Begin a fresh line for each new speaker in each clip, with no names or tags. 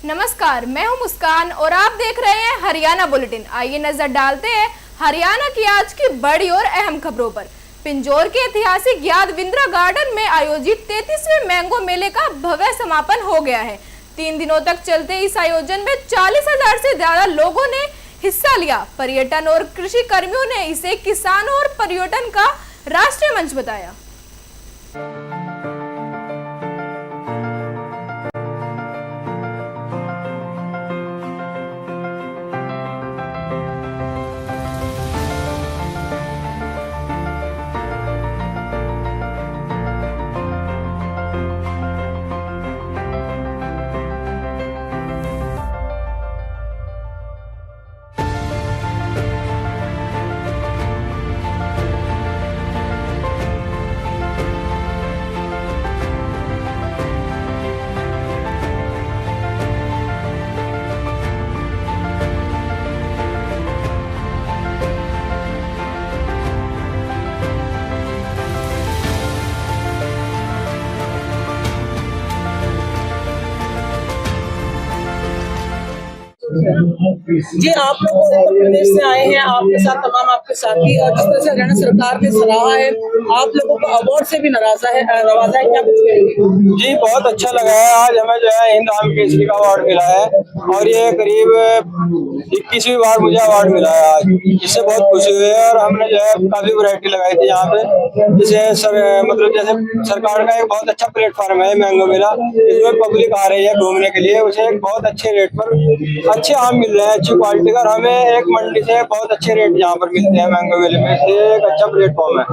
नमस्कार, मैं हूं मुस्कान और आप देख रहे हैं हरियाणा बुलेटिन। आइए नजर डालते हैं हरियाणा की आज की बड़ी और अहम खबरों पर। पिंजौर के ऐतिहासिक यादविंद्रा गार्डन में आयोजित 33वें मैंगो मेले का भव्य समापन हो गया है। 3 दिनों तक चलते इस आयोजन में 40,000 से ज्यादा लोगों ने हिस्सा लिया। पर्यटन और कृषि कर्मियों ने इसे किसानों और पर्यटन का राष्ट्रीय मंच बताया।
जी, आप लोग उत्तर प्रदेश से आए हैं, आपके साथ तमाम आपके साथी, और जिस तरह से हरियाणा सरकार ने सराहा है, आप लोगों को अवार्ड से भी नवाजा है, क्या कुछ कहेंगे?
जी, बहुत अच्छा लगा है। आज हमें जो है हिंद आम केसरी का अवार्ड मिला है और ये करीब 21वीं बार मुझे अवार्ड मिला है आज। इससे बहुत खुशी हुई है और हमने जो है काफी वैरायटी लगाई थी यहाँ पे। जैसे मतलब जैसे सरकार का एक बहुत अच्छा प्लेटफॉर्म है मैंगो मेला, इसमें पब्लिक आ रही है घूमने के लिए, उसे एक बहुत अच्छे रेट पर अच्छे आम मिल रहे हैं, अच्छी क्वालिटी का। और हमें एक मंडी से बहुत अच्छे रेट यहाँ पर मिलते हैं मैंगो मेले में, इसलिए एक अच्छा प्लेटफॉर्म है।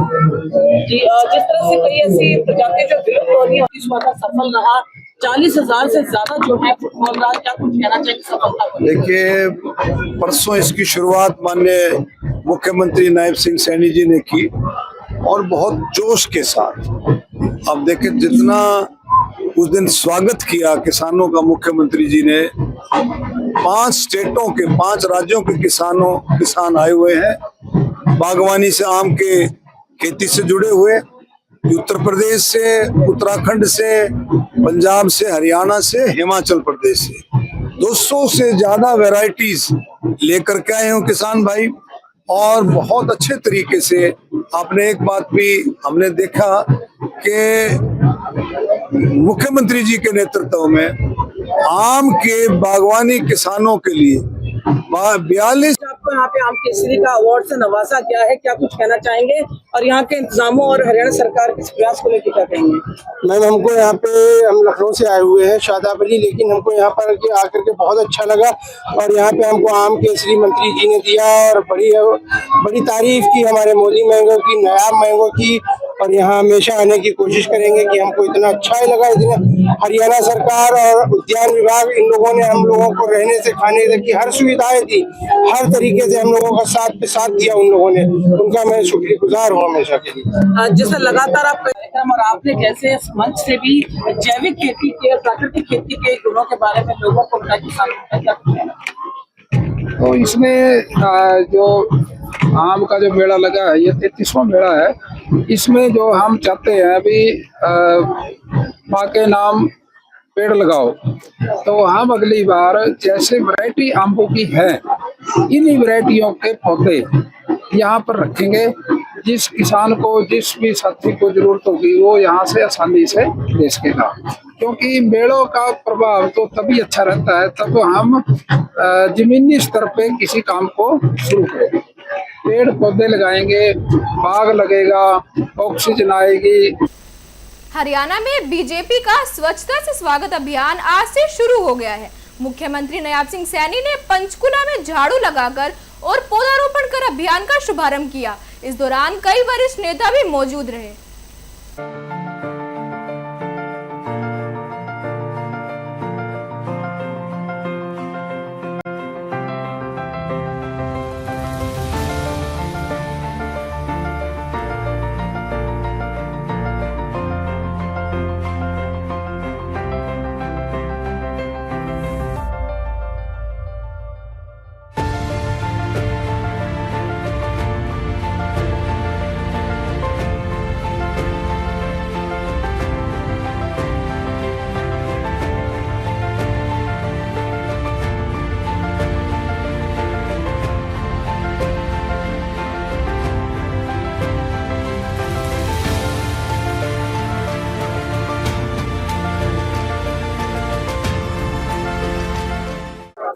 जी, जिस तरह से कई ऐसी प्रजातियां जो विलुप्त हो रही है, इस बार सफल रहा, 40,000 से ज्यादा जो है फुटबॉल रहा, क्या कुछ कहना चाहिए सफलता को?
देखिए, परसों इसकी शुरुआत माननीय मुख्यमंत्री नायब सिंह सैनी जी ने की और बहुत जोश के साथ। अब देखिए, जितना उस दिन स्वागत किया किसानों का मुख्यमंत्री जी ने, 5 स्टेटों के 5 राज्यों के किसान आए हुए हैं, बागवानी से आम के खेती से जुड़े हुए, उत्तर प्रदेश से, उत्तराखंड से, पंजाब से, हरियाणा से, हिमाचल प्रदेश से 200 से ज्यादा वैरायटीज लेकर के आए हो किसान भाई। और बहुत अच्छे तरीके से आपने एक बात भी हमने देखा कि मुख्यमंत्री जी के नेतृत्व में आम के बागवानी किसानों के लिए 42
आपको यहाँ पे आम केसरी का अवार्ड से नवाजा गया है, क्या कुछ कहना चाहेंगे और यहाँ के इंतजामों और हरियाणा सरकार के प्रयास को लेकर क्या कहेंगे?
मैम, हमको यहाँ पे, हम लखनऊ से आए हुए हैं शादाब अली, लेकिन हमको यहाँ पर आकर के बहुत अच्छा लगा और यहाँ पे हमको आम केसरी मंत्री जी ने दिया और बड़ी तारीफ की हमारे मोदी मैंगो की, नायाब मैंगो की। और यहाँ हमेशा आने की कोशिश करेंगे कि हमको इतना अच्छा ही लगा। इतना हरियाणा सरकार और उद्यान विभाग, इन लोगों ने हम लोगों को रहने से, खाने तक की हर सुविधाएं दी, हर तरीके से हम लोगों का साथ दिया उन लोगों ने, उनका मैं शुक्रगुजार हूँ हमेशा के लिए।
जैसे लगातार आप कार्यक्रम और आपने कैसे इस मंच से भी जैविक खेती के, प्राकृतिक खेती के गुणों के बारे में लोगों को बताया, किसानों को?
तो इसमें जो आम का जो मेला लगा है, ये 33वां मेला है। इसमें जो हम चाहते हैं अभी, माँ के नाम पेड़ लगाओ, तो हम अगली बार जैसे वैरायटी आंबों की है, इन्हीं वैरायटियों के पौधे यहाँ पर रखेंगे। जिस किसान को, जिस भी साथी को जरूरत होगी, वो यहाँ से आसानी से ले सकेगा। क्योंकि मेलों का प्रभाव तो तभी अच्छा रहता है तब हम जमीनी स्तर पे किसी काम को शुरू करेंगे, पेड़ पौधे लगाएंगे, बाग लगेगा, ऑक्सीजन आएगी।
हरियाणा में बीजेपी का स्वच्छता से स्वागत अभियान आज से शुरू हो गया है। मुख्यमंत्री नायब सिंह सैनी ने पंचकुला में झाड़ू लगाकर और पौधारोपण कर अभियान का शुभारंभ किया। इस दौरान कई वरिष्ठ नेता भी मौजूद रहे।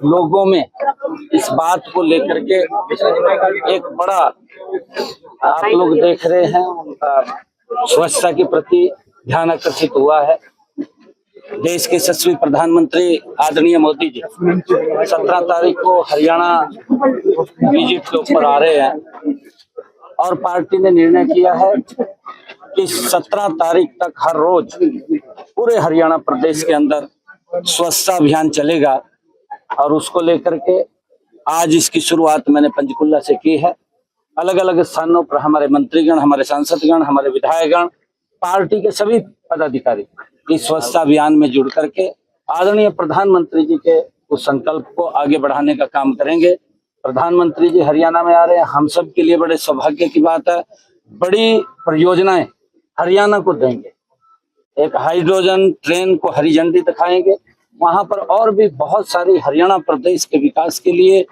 लोगों में इस बात को लेकर के एक बड़ा, आप लोग देख रहे हैं, उनका स्वच्छता के प्रति ध्यान आकर्षित हुआ है। देश के यशस्वी प्रधानमंत्री आदरणीय मोदी जी 17 तारीख को हरियाणा विजिट के ऊपर आ रहे हैं और पार्टी ने निर्णय किया है कि 17 तारीख तक हर रोज पूरे हरियाणा प्रदेश के अंदर स्वच्छता अभियान चलेगा और उसको लेकर के आज इसकी शुरुआत मैंने पंचकुला से की है। अलग अलग स्थानों पर हमारे मंत्रीगण, हमारे सांसदगण, हमारे विधायकगण, पार्टी के सभी पदाधिकारी इस स्वच्छता अभियान में जुड़ करके आदरणीय प्रधानमंत्री जी के उस संकल्प को आगे बढ़ाने का काम करेंगे। प्रधानमंत्री जी हरियाणा में आ रहे हैं, हम सब के लिए बड़े सौभाग्य की बात है। बड़ी परियोजनाएं हरियाणा को देंगे। एक हाइड्रोजन ट्रेन को हरी झंडी दिखाएंगे। वहां पर और भी बहुत सारी हरियाणा प्रदेश के विकास के लिए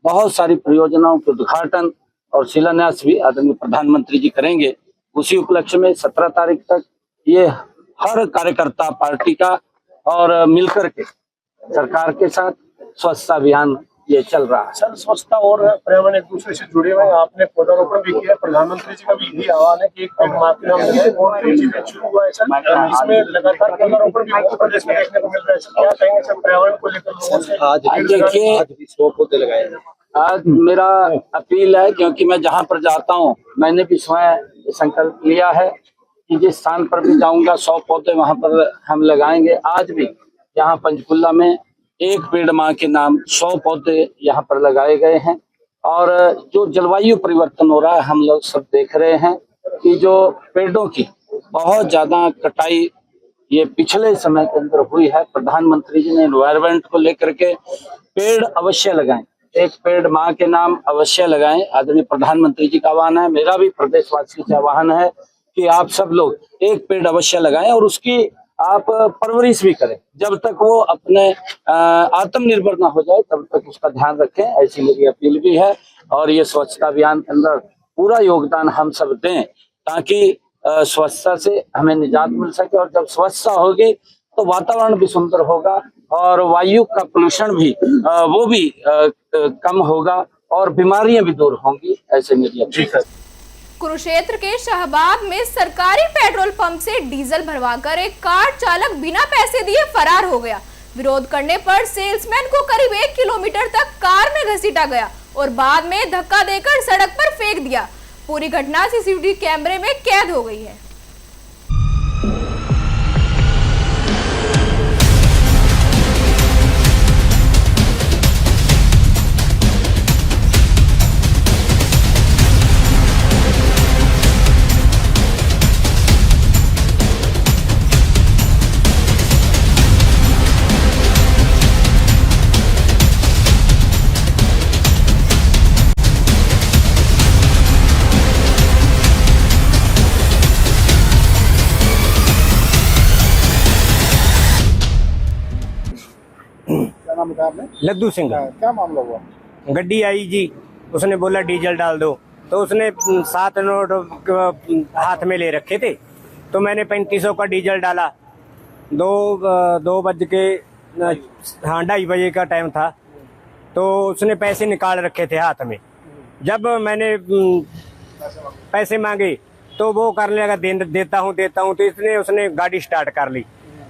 बहुत सारी परियोजनाओं के उद्घाटन और शिलान्यास भी आदरणीय प्रधानमंत्री जी करेंगे। उसी उपलक्ष्य में 17 तारीख तक ये हर कार्यकर्ता पार्टी का और मिलकर के सरकार के साथ स्वच्छता अभियान ये चल रहा है।
सर, स्वच्छता और पर्यावरण एक दूसरे से जुड़े हुए हैं। आपने पौधारोपण भी किया। प्रधानमंत्री जी का भी यही आह्वान है कि एक पेड़ माँ के नाम लगाएं और ये चीजें शुरू हुआ है सर। इसमें लगातार पौधारोपण भी उत्तर प्रदेश में देखने को मिल रहा है सर। क्या कहेंगे सर पर्यावरण को लेकर लोगों से?
आज देखिए, 100 पौधे लगाए। आज मेरा अपील है, क्योंकि मैं जहाँ पर जाता हूँ मैंने भी स्वयं संकल्प लिया है कि जिस स्थान पर भी जाऊंगा 100 पौधे वहां पर हम लगाएंगे। आज भी यहाँ पंचकुला में एक पेड़ माँ के नाम 100 पौधे यहाँ पर लगाए गए हैं। और जो जलवायु परिवर्तन हो रहा है, हम लोग सब देख रहे हैं कि जो पेड़ों की बहुत ज्यादा कटाई ये पिछले समय के अंदर हुई है। प्रधानमंत्री जी ने एनवायरमेंट को लेकर के पेड़ अवश्य लगाएं, एक पेड़ माँ के नाम अवश्य लगाएं। आदरणीय प्रधानमंत्री जी का आह्वान है, मेरा भी प्रदेशवासियों से आह्वान है कि आप सब लोग एक पेड़ अवश्य लगाएं और उसकी आप परवरिश भी करें। जब तक वो अपने आत्मनिर्भर ना हो जाए तब तक उसका ध्यान रखें, ऐसी मेरी अपील भी है। और ये स्वच्छता अभियान के अंदर पूरा योगदान हम सब दें ताकि स्वच्छता से हमें निजात मिल सके। और जब स्वच्छता होगी तो वातावरण भी सुंदर होगा और वायु का पोल्यूशन भी वो भी कम होगा और बीमारियां भी दूर होंगी, ऐसे मेरी अपील है।
कुरुक्षेत्र के शाहबाद में सरकारी पेट्रोल पंप से डीजल भरवाकर एक कार चालक बिना पैसे दिए फरार हो गया। विरोध करने पर सेल्समैन को करीब 1 किलोमीटर तक कार में घसीटा गया और बाद में धक्का देकर सड़क पर फेंक दिया। पूरी घटना सीसीटीवी कैमरे में कैद हो गई है।
लद्दू सिंह।
क्या मामला हुआ?
गड्डी आई जी, उसने बोला डीजल डाल दो, तो उसने 7 नोट हाथ में ले रखे थे, तो मैंने 3500 का डीजल डाला। 2:02 बजे का टाइम था, तो उसने पैसे निकाल रखे थे हाथ में। जब मैंने पैसे मांगे तो वो करने लगा देता हूँ, तो इसने उसने गाड़ी स्टार्ट कर ली।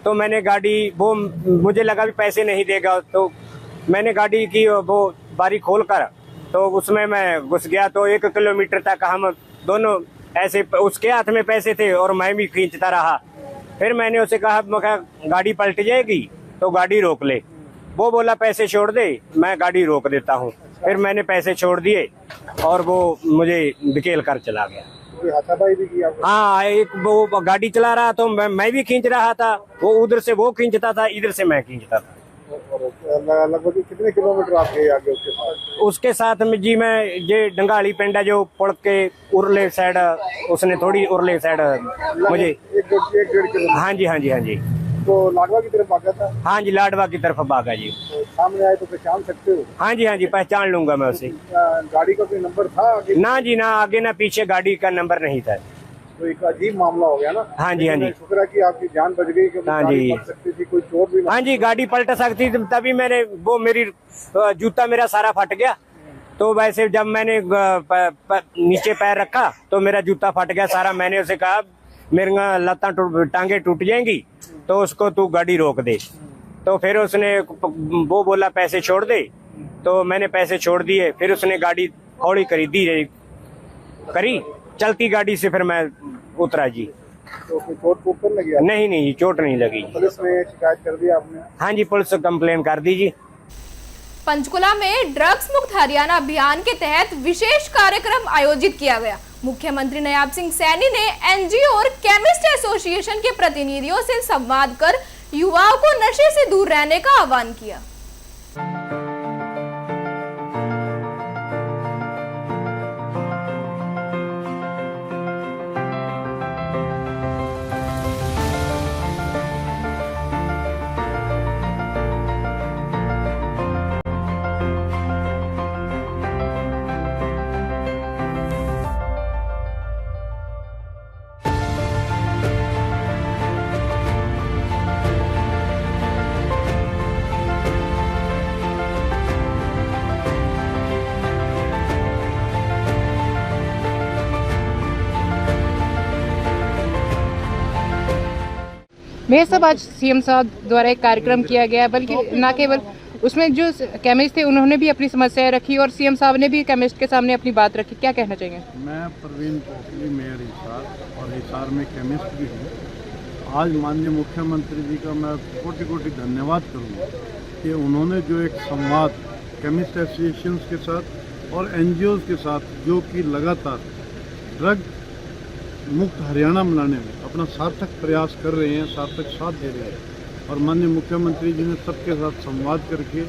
तो मैंने गाड़ी, वो मुझे लगा भी पैसे नहीं देगा, तो मैंने गाड़ी की वो बारी खोल कर तो उसमें मैं घुस गया। तो 1 किलोमीटर तक हम दोनों ऐसे, उसके हाथ में पैसे थे और मैं भी खींचता रहा। फिर मैंने उसे कहा, मैं गाड़ी पलट जाएगी तो गाड़ी रोक ले। वो बोला पैसे छोड़ दे, मैं गाड़ी रोक देता हूँ। फिर मैंने पैसे छोड़ दिए और वो मुझे धकेल कर चला गया।
हाथापाई भी किया?
हाँ, एक वो गाड़ी चला रहा तो मैं भी खींच रहा था, वो उधर से वो खींचता था, इधर से मैं खींचता था।
लगभग कितने किलोमीटर आप गए आगे उसके साथ?
उसके साथ में जी मैं ये डंगाली पिंड है जो पुल के उरले साइड, उसने थोड़ी उरले साइड मुझे
1-1.5 किलोमीटर।
हाँ जी।
तो लाडवा की तरफ भागा था?
हाँ जी, लाडवा की तरफ भागा जी।
तो सामने आए तो पहचान सकते हो?
हाँ जी, पहचान लूंगा मैं उसे।
गाड़ी का कोई नंबर था आगे?
ना जी ना, आगे ना पीछे गाड़ी का नंबर नहीं था।
तो एक अजीब मामला हो गया ना।
हाँ जी, हाँ जी।
शुक्र है कि आपकी जान बच गई, कि
हाँ
गाड़ी
जी।
पलट सकती थी, कोई चोट भी
हाँ जी, गाड़ी पलट सकती थी, तभी मैंने वो मेरी जूता मेरा सारा फट गया। तो वैसे जब मैंने नीचे पैर रखा तो मेरा जूता फट गया सारा। मैंने उसे कहा मेरी लत्ता टांगे टूट जाएंगी, तो उसको तू गाड़ी रोक दे। तो फिर उसने वो बोला पैसे छोड़ दे, तो मैंने पैसे छोड़ दिए। फिर उसने गाड़ी हौली करी चलती गाड़ी से, फिर मैं उतरा जी।
तो कोई चोट तो लगी?
नहीं, चोट नहीं लगी।
पुलिस में शिकायत कर दी आपने?
हाँ जी, पुलिस कंप्लेन कर दी जी।
पंचकुला में ड्रग्स मुक्त हरियाणा अभियान के तहत विशेष कार्यक्रम आयोजित किया गया। मुख्यमंत्री नायब सिंह सैनी ने एनजीओ और केमिस्ट एसोसिएशन के प्रतिनिधियों से संवाद कर युवाओं को नशे से दूर रहने का आह्वान किया।
मेरे सब आज सीएम साहब द्वारा एक कार्यक्रम किया गया, बल्कि न केवल उसमें जो केमिस्ट थे उन्होंने भी अपनी समस्याएं रखी और सीएम साहब ने भी केमिस्ट के सामने अपनी बात रखी। क्या कहना चाहेंगे?
मैं परवीन कोहली, मेयर हिसार और हिसार में केमिस्ट भी हूँ। आज माननीय मुख्यमंत्री जी का मैं कोटि कोटि धन्यवाद करूँगा कि उन्होंने जो एक संवाद केमिस्ट एसोसिएशन के साथ और एनजीओ के साथ जो कि लगातार ड्रग मुक्त हरियाणा बनाने में अपना सार्थक प्रयास कर रहे हैं, सार्थक साथ दे रहे हैं। और माननीय मुख्यमंत्री जी ने सबके साथ संवाद करके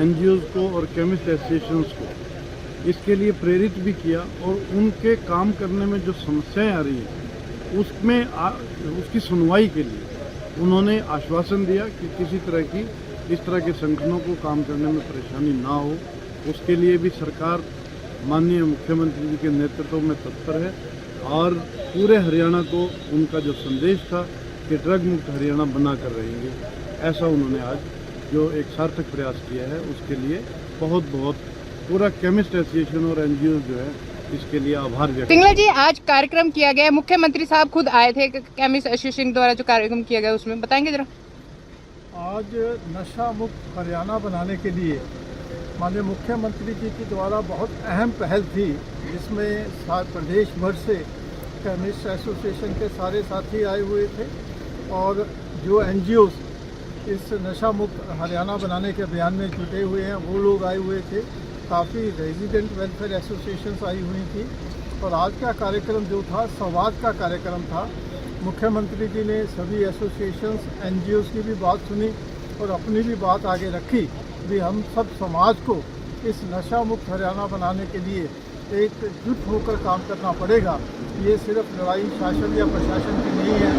एनजीओ को और केमिस्ट एसोसिएशन को इसके लिए प्रेरित भी किया और उनके काम करने में जो समस्याएं आ रही हैं उसकी सुनवाई के लिए उन्होंने आश्वासन दिया कि किसी तरह की इस तरह के संगठनों को काम करने में परेशानी ना हो। उसके लिए भी सरकार माननीय मुख्यमंत्री जी के नेतृत्व में तत्पर है और पूरे हरियाणा को उनका जो संदेश था कि ड्रग मुक्त हरियाणा बना कर रहेंगे, ऐसा उन्होंने आज जो एक सार्थक प्रयास किया है उसके लिए बहुत बहुत पूरा केमिस्ट एसोसिएशन और एनजीओ जो है इसके लिए आभार व्यक्त।
सिंगला जी, आज कार्यक्रम किया गया, मुख्यमंत्री साहब खुद आए थे केमिस्ट एसोसिएशन द्वारा जो कार्यक्रम किया गया उसमें बताएंगे जरा?
आज नशा मुक्त हरियाणा बनाने के लिए माननीय मुख्यमंत्री जी के द्वारा बहुत अहम पहल थी, जिसमें प्रदेश भर से केमिस्ट एसोसिएशन के सारे साथी आए हुए थे और जो एनजीओ इस नशा मुक्त हरियाणा बनाने के अभियान में जुटे हुए हैं वो लोग आए हुए थे। काफ़ी रेजिडेंट वेलफेयर एसोसिएशंस आई हुई थी और आज का कार्यक्रम जो था संवाद का कार्यक्रम था। मुख्यमंत्री जी ने सभी एसोसिएशंस एनजीओ की भी बात सुनी और अपनी भी बात आगे रखी भी हम सब समाज को इस नशा मुक्त हरियाणा बनाने के लिए एकजुट होकर काम करना पड़ेगा। ये सिर्फ लड़ाई शासन या प्रशासन की नहीं है,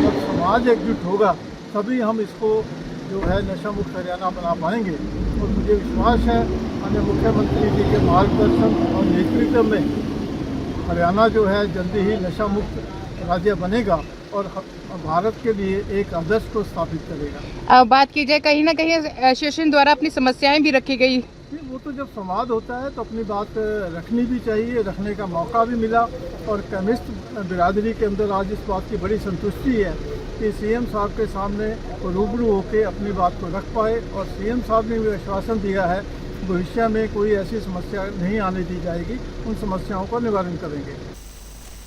जब समाज एकजुट होगा तभी हम इसको जो है नशा मुक्त हरियाणा बना पाएंगे। और मुझे विश्वास है माननीय मुख्यमंत्री जी के मार्गदर्शन और नेतृत्व में हरियाणा जो है जल्दी ही नशा मुक्त राज्य बनेगा और भारत के लिए एक आदर्श को स्थापित करेगा।
बात की जाए कहीं ना कहीं एसोसिएशन द्वारा अपनी समस्याएं भी रखी गई।
वो तो जब संवाद होता है तो अपनी बात रखनी भी चाहिए, रखने का मौका भी मिला और केमिस्ट बिरादरी के अंदर आज इस बात की बड़ी संतुष्टि है कि सीएम साहब के सामने रूबरू होकर अपनी बात को रख पाए और सीएम साहब ने भी आश्वासन दिया है भविष्य में कोई ऐसी समस्या नहीं आने दी जाएगी, उन समस्याओं का निवारण करेंगे।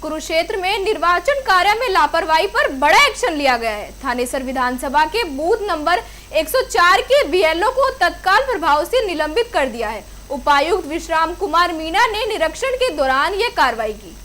कुरुक्षेत्र में निर्वाचन कार्य में लापरवाही पर बड़ा एक्शन लिया गया है। थानेसर विधानसभा के बूथ नंबर 104 के बीएलओ को तत्काल प्रभाव से निलंबित कर दिया है। उपायुक्त विश्राम कुमार मीणा ने निरीक्षण के दौरान यह कार्रवाई की।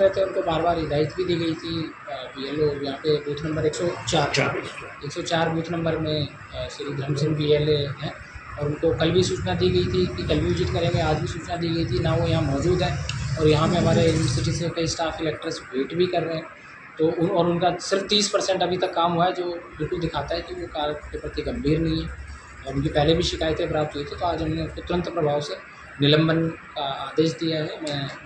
रहे थे उनको बार बार हिदायत भी दी गई थी। BLO यहाँ पे बूथ नंबर 104 बूथ नंबर में श्री धर्म सिंह BLA हैं, और उनको कल भी सूचना दी गई थी कि कल भी विजिट करेंगे, आज भी सूचना दी गई थी ना, वो यहाँ मौजूद है। और यहाँ पे हमारे यूनिवर्सिटी से कई स्टाफ इलेक्टर्स वेट भी कर रहे हैं, तो और उनका सिर्फ 30% अभी तक काम हुआ है, जो बिल्कुल दिखाता है कि वो कार्य के प्रति गंभीर नहीं है। और उनकी पहले भी शिकायतें प्राप्त हुई थी, तो आज हमने उसको तुरंत प्रभाव से निलंबन का आदेश दिया है।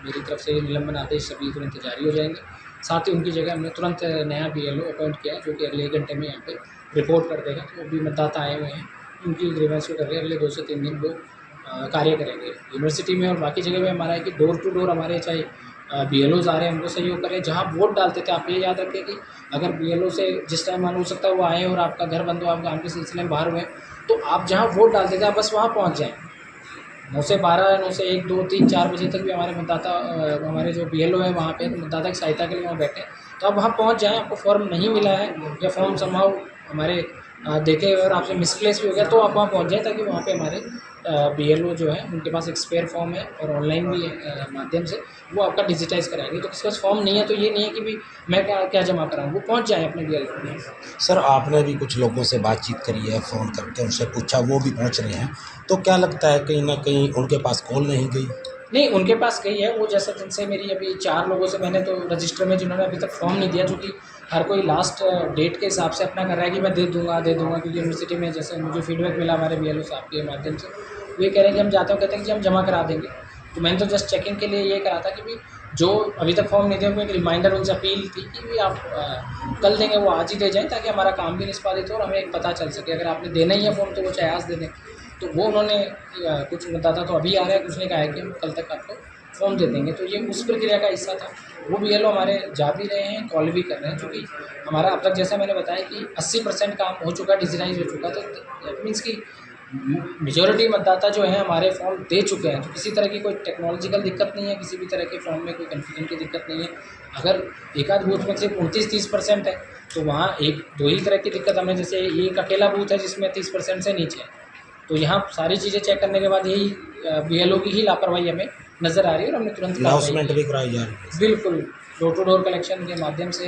मेरी तरफ से निलंबन आदेश सभी तुरंत जारी हो जाएंगे। साथ ही उनकी जगह हमने तुरंत नया BLO अपॉइंट किया है, जो कि अगले 1 घंटे में यहाँ पे रिपोर्ट कर देगा। तो भी मतदाता आए हुए हैं, उनकी ग्रीवेंस को करके अगले 2 से 3 दिन वो कार्य करेंगे यूनिवर्सिटी में। और बाकी जगह में हमारा है कि डोर टू डोर हमारे चाहे BLOs आ रहे हैं, उनको सहयोग करें। जहाँ वोट डालते थे, आप ये याद रखें कि अगर BLO से जिस टाइम मान हो सकता है वो आए और आपका घर बंद हो, आप काम के सिलसिले में बाहर हुए, तो आप जहाँ वोट डालते थे आप बस वहाँ पहुँच जाएँ। 9 से 12, 9 से 1, 2, 3, 4 बजे तक भी हमारे मतदाता, हमारे जो BLO है वहाँ पे मतदाता की सहायता के लिए वहाँ बैठे, तो आप वहाँ पहुँच जाएँ। आपको फॉर्म नहीं मिला है या फॉर्म संभव हमारे देखे और आपसे मिसप्लेस भी हो गया, तो आप वहाँ पहुँच जाएँ, ताकि वहाँ पे हमारे BLO जो है उनके पास एक स्पेयर फॉर्म है और ऑनलाइन भी माध्यम से वो आपका डिजिटाइज कराएंगे। तो किसी पास फॉर्म नहीं है तो ये नहीं है कि भी मैं क्या जमा कराऊँ, वो पहुँच जाए अपने BLO में।
सर, आपने भी कुछ लोगों से बातचीत करी है, फ़ोन करके उनसे पूछा, वो भी पहुंच रहे हैं, तो क्या लगता है कहीं ना कहीं उनके पास कॉल नहीं गई?
नहीं, उनके पास गई है। वो जैसा जिनसे मेरी अभी 4 लोगों से मैंने तो रजिस्टर में जिन्होंने अभी तक फॉर्म नहीं दिया, क्योंकि हर कोई लास्ट डेट के हिसाब से अपना कर रहा है कि मैं दे दूंगा, क्योंकि यूनिवर्सिटी में जैसे मुझे फीडबैक मिला हमारे BLO साहब के माध्यम से, वो ये कह रहे हैं कि हम जाते हैं, कहते हैं कि हम जमा करा देंगे। तो मैंने तो जस्ट चेकिंग के लिए ये करा था कि भी जो अभी तक फॉर्म नहीं दिया, उनको एक रिमाइंडर उनसे अपील थी कि भी आप कल देंगे, वो आज ही दे जाएँ, ताकि हमारा काम भी निष्पादित हो और हमें एक पता चल सके। अगर आपने देना ही है फॉर्म तो वो चाहे आज दे दें। तो वो उन्होंने कुछ मतदाता तो अभी आ रहा है, कुछ ने कहा है कि हम कल तक आपको फॉर्म दे देंगे। तो ये उस प्रक्रिया का हिस्सा था। वो BLO हमारे जा भी रहे हैं, कॉल भी कर रहे हैं, क्योंकि हमारा अब तक जैसा मैंने बताया कि 80% काम हो चुका, डिजिटाइज हो चुका। तो दैट मीन्स कि मेजॉरिटी मतदाता जो है हमारे फॉर्म दे चुके हैं। तो किसी तरह की कोई टेक्नोलॉजिकल दिक्कत नहीं है, किसी भी तरह के फॉर्म में कोई कन्फ्यूजन की दिक्कत नहीं है। अगर एक आध बूथ में सिर्फ 29-30% है, तो वहाँ 1-2 ही तरह की दिक्कत हमें, जैसे ये एक अकेला बूथ है जिसमें 30% से नीचे है, तो यहाँ सारी चीज़ें चेक करने के बाद यही BLO की ही लापरवाही हमें नज़र आ रही है और हमने तुरंत
अनाउंसमेंट भी कराई जा रही है।
बिल्कुल, डोर टू डोर कलेक्शन के माध्यम से,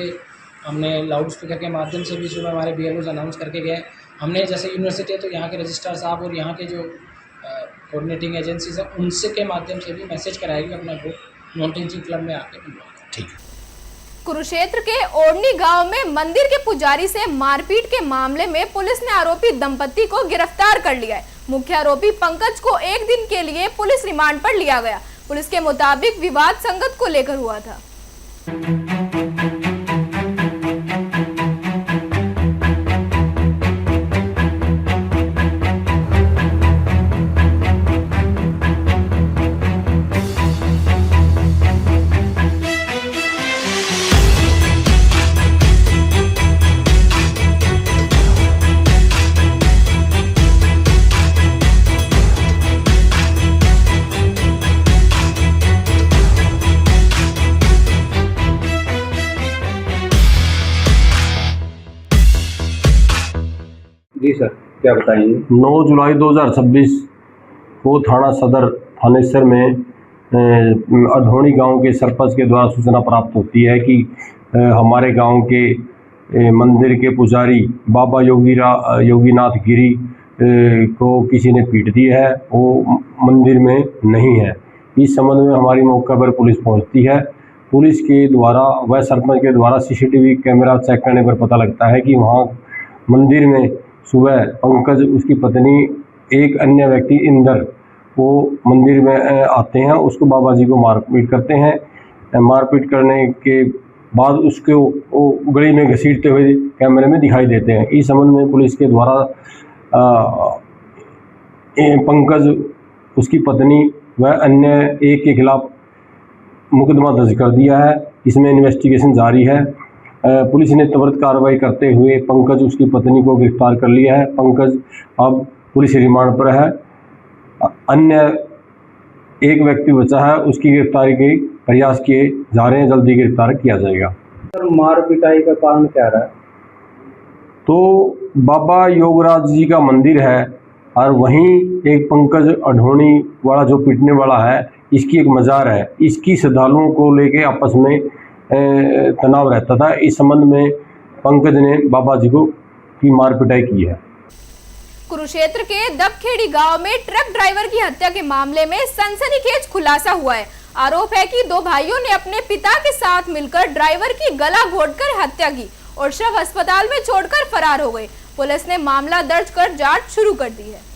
हमने लाउड स्पीकर के माध्यम से भी सुबह हमारे BLOs अनाउंस करके गए। हमने जैसे यूनिवर्सिटी है तो यहाँ के रजिस्ट्रार साहब और यहाँ के जो कोऑर्डिनेटिंग एजेंसीज हैं उनसे के माध्यम से भी मैसेज कराएगी अपना वोट नॉन टीचिंग क्लब में आके।
ठीक है।
कुरुक्षेत्र के ओढ़नी गांव में मंदिर के पुजारी से मारपीट के मामले में पुलिस ने आरोपी दंपति को गिरफ्तार कर लिया है। मुख्य आरोपी पंकज को 1 दिन के लिए पुलिस रिमांड पर लिया गया। पुलिस के मुताबिक विवाद संगत को लेकर हुआ था।
जी सर, क्या बताएंगे?
9 जुलाई 2026 को थाना सदर थानेसर में अधोनी गांव के सरपंच के द्वारा सूचना प्राप्त होती है कि हमारे गांव के मंदिर के पुजारी बाबा योगीनाथ गिरी को किसी ने पीट दी है, वो मंदिर में नहीं है। इस संबंध में हमारी मौके पर पुलिस पहुंचती है। पुलिस के द्वारा व सरपंच के द्वारा CCTV कैमरा चेक करने पर पता लगता है कि वहाँ मंदिर में सुबह पंकज, उसकी पत्नी, एक अन्य व्यक्ति इंदर, वो मंदिर में आते हैं, उसको बाबा जी को मारपीट करते हैं। मारपीट करने के बाद उसको वो गली में घसीटते हुए कैमरे में दिखाई देते हैं। इस संबंध में पुलिस के द्वारा पंकज, उसकी पत्नी व अन्य एक के खिलाफ मुकदमा दर्ज कर दिया है। इसमें इन्वेस्टिगेशन जारी है। पुलिस ने त्वरित कार्रवाई करते हुए पंकज, उसकी पत्नी को गिरफ्तार कर लिया है। पंकज अब पुलिस रिमांड पर है। अन्य एक व्यक्ति बचा है, उसकी गिरफ्तारी के प्रयास किए जा रहे हैं, जल्दी गिरफ्तार किया जाएगा।
सर, मार पिटाई का कारण क्या रहा है?
तो बाबा योगराज जी का मंदिर है और वहीं एक पंकज अढोनी वाला जो पीटने वाला है, इसकी एक मज़ार है। इसकी श्रद्धालुओं को लेके आपस में तनाव रहता था। इस संबंध में पंकज ने बाबा जी को की मार पिटाई की है।
कुरुक्षेत्र के दबखेड़ी गांव में ट्रक ड्राइवर की हत्या के मामले में सनसनीखेज खुलासा हुआ है। आरोप है कि दो भाइयों ने अपने पिता के साथ मिलकर ड्राइवर की गला घोंटकर हत्या की और शव अस्पताल में छोड़कर फरार हो गए। पुलिस ने मामला दर्ज कर जांच शुरू कर दी है।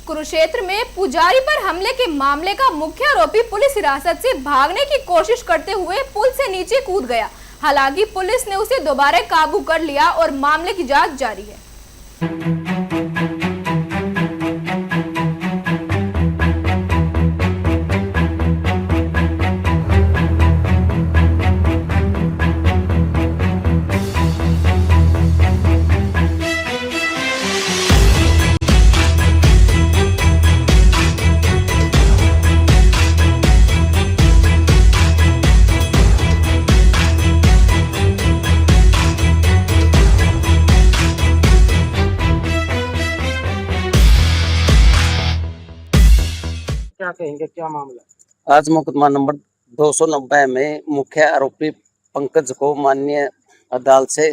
कुरुक्षेत्र में पुजारी पर हमले के मामले का मुख्य आरोपी पुलिस हिरासत से भागने की कोशिश करते हुए पुल से नीचे कूद गया। हालांकि पुलिस ने उसे दोबारा काबू कर लिया और मामले की जांच जारी है।
क्या कहेंगे, क्या मामला?
आज मुकदमा नंबर 290 में मुख्य आरोपी पंकज को माननीय अदालत से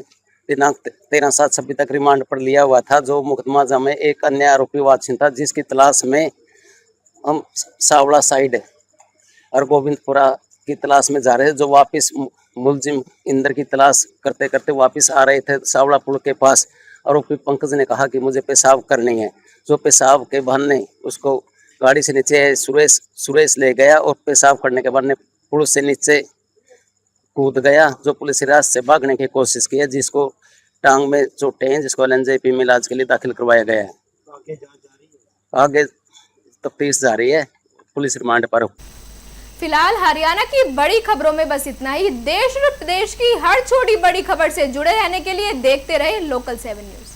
दिनांक 13/7/26 तक रिमांड पर लिया हुआ था। जो मुकदमा में एक अन्य आरोपी वाचिन था, जिसकी तलाश में हम सावड़ा साइड और गोविंदपुरा की तलाश में जा रहे थे। जो वापस मुलजिम इंदर की तलाश करते करते वापस आ रहे थे सावड़ा पुल के पास। आरोपी पंकज ने कहा कि मुझे पेशाब करनी है। जो पेशाब के बहाने उसको गाड़ी से नीचे सुरेश ले गया और पेशाब करने के बहाने पुल से नीचे कूद गया। जो पुलिस हिरासत से भागने की कोशिश की है, जिसको टांग में चोटें हैं, जिसको एलएनजेपी में इलाज के लिए दाखिल करवाया गया है। आगे तफ्तीश जारी है, पुलिस रिमांड पर।
फिलहाल हरियाणा की बड़ी खबरों में बस इतना ही। देश और प्रदेश की हर छोटी बड़ी खबर से जुड़े रहने के लिए देखते रहे लोकल 7 न्यूज।